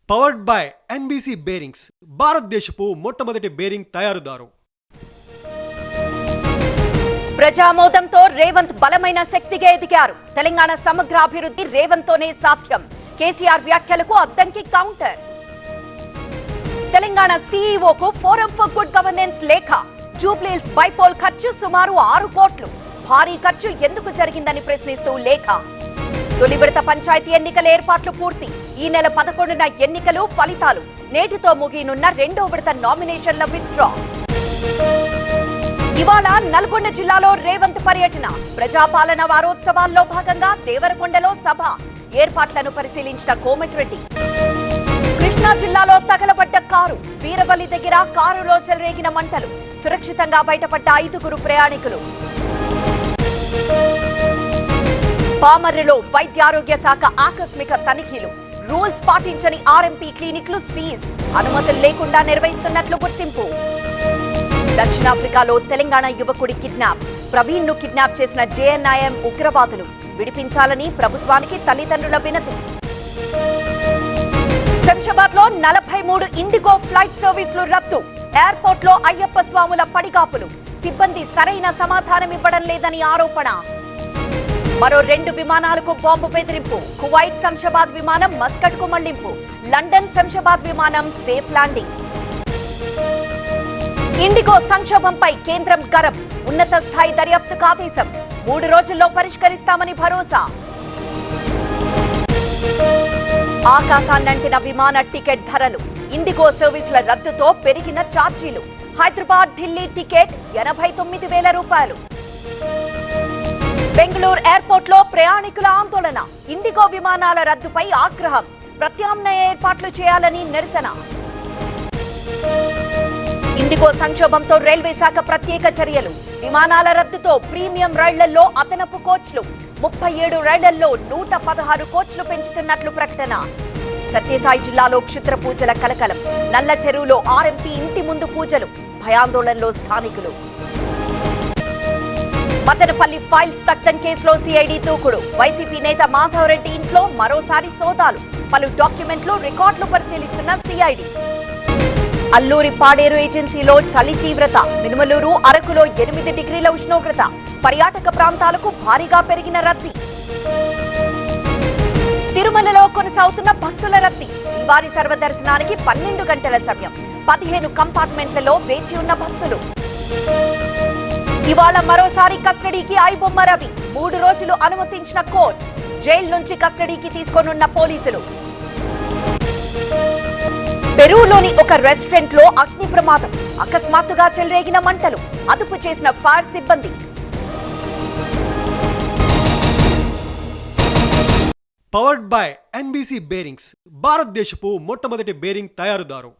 Powered by NBC bearings, భారతదేశపు మొట్టమొదటి bearing తయారుదారు. ప్రజామోదంతో Revanth బలమైన శక్తిగా ఎదిగారు. తెలంగాణ సమగ్ర అభివృద్ధి రేవంత్ తోనే సాధ్యం. కేసీఆర్ వ్యాఖ్యలకు అద్దంకి కౌంటర్. తెలంగాణ సీఈఓకు ఫోరం ఫర్ గుడ్ గవర్నెన్స్ లేఖ. జూబ్లీహిల్స్ బైపోల్ ఖర్చు సుమారు 6 కోట్లు. భారీ ఖర్చు ఎందుకు జరిగిందని ప్రశ్నిస్తూ లేఖ. తొలి విడత పంచాయతీ ఎన్నికల ఏర్పాట్లు పూర్తి. ఈ నెల 11న ఎన్నికలు, ఫలితాలు. నేటితో ముగియనున్న 2వ విడత నామినేషన్ల విత్డ్రా. ఇవాళ నల్గొండ జిల్లాలో రేవంత్ పర్యటన. ప్రజాపాలన వారోత్సవాల్లో భాగంగా దేవరకొండలో సభ. ఏర్పాట్లను పరిశీలించిన కోమటిరెడ్డి. కృష్ణా జిల్లాలో తగలబడ్డ కారు. వీరవల్లి దగ్గర కారులో చెలరేగిన మంటలు. సురక్షితంగా బయటపడ్డ 5గురు ప్రయాణికులు. పామర్రులో వైద్యారోగ్య శాఖ ఆకస్మిక తనిఖీలు. రూల్స్ పాటించని ఆర్ఎంపీ క్లినిక్లు సీజ్. అనుమతులు లేకుండా నిర్వహిస్తున్నట్లు గుర్తింపు. దక్షిణాఫ్రికాలో తెలంగాణ యువకుడి కిడ్నాప్. ప్రవీణ్ ను కిడ్నాప్ చేసిన జేఎన్ఐఎం ఉగ్రవాదులు. విడిపించాలని ప్రభుత్వానికి తల్లిదండ్రుల వినతి. శంషాబాద్ లో 43 ఇండిగో ఫ్లైట్ సర్వీసులు రద్దు. ఎయిర్పోర్ట్ లో అయ్యప్ప స్వాముల పడిగాపులు. సిబ్బంది సరైన సమాధానం ఇవ్వడం లేదని ఆరోపణ. మరో 2 విమానాలకు బాంబు బెదిరింపు. కువైట్ శంషాబాద్ విమానం మస్కట్ కు మళ్లింపు. లండన్ శంషాబాద్ విమానం సేఫ్ ల్యాండింగ్. ఇండిగో సంక్షోభంపై కేంద్రం గరం. ఉన్నత స్థాయి దర్యాప్తుకు ఆదేశం. 3 రోజుల్లో పరిష్కరిస్తామని భరోసా. ఆకాశాన్నంటిన విమాన టికెట్ ధరలు. ఇండిగో సర్వీసుల రద్దుతో పెరిగిన ఛార్జీలు. హైదరాబాద్ ఢిల్లీ టికెట్ 89,000 రూపాయలు. బెంగళూరు ఎయిర్పోర్ట్ లో ప్రయాణికుల ఆందోళన. ఇండిగో విమానాల రద్దుపై ఆగ్రహం. ప్రత్యామ్నాయ ఏర్పాట్లు చేయాలని నిరసన. ఇండిగో సంక్షోభంతో రైల్వే శాఖ ప్రత్యేక చర్యలు. విమానాల రద్దుతో ప్రీమియం రైళ్లలో అదనపు కోచ్లు. 37 రైళ్లలో 116 కోచ్లు పెంచుతున్నట్లు ప్రకటన. సత్యసాయి జిల్లాలో క్షుద్ర పూజల కలకలం. నల్ల చెరువులో ఆర్ఎంపీ ఇంటి ముందు పూజలు. భయాందోళనలో స్థానికులు. మదనపల్లి ఫైల్స్ దగ్ధం కేసులో సిఐడి దూకుడు. వైసీపీ నేత మాధవరెడ్డి ఇంట్లో మరోసారి సోదాలు. పలు డాక్యుమెంట్లు, రికార్డులు పరిశీలిస్తున్న సిఐడి. అల్లూరి పాడేరు ఏజెన్సీలో చలి తీవ్రత. మినుమలూరు, అరకులో 8 డిగ్రీల ఉష్ణోగ్రత. పర్యాటక ప్రాంతాలకు భారీగా పెరిగిన రద్దీ. తిరుమలలో కొనసాగుతున్న భక్తుల రద్దీ. శ్రీవారి సర్వదర్శనానికి 12 గంటల సమయం. 15 కంపార్ట్మెంట్లలో వేచి ఉన్న భక్తులు. ఇవాళ మరోసారి కస్టడీకి ఐబొమ్మ రవి. 3 రోజులు అనుమతించిన కోర్టు. జైలు నుంచి కస్టడీకి తీసుకోనున్న పోలీసులు. పెరూలోని ఒక రెస్టారెంట్ లో అగ్ని ప్రమాదం. అకస్మాత్తుగా చెలరేగిన మంటలు. అదుపు చేసిన ఫైర్ సిబ్బంది. పవర్డ్ బై ఎన్బీసీ బేరింగ్స్, భారతదేశపు మొట్టమొదటి బేరింగ్ తయారుదారు.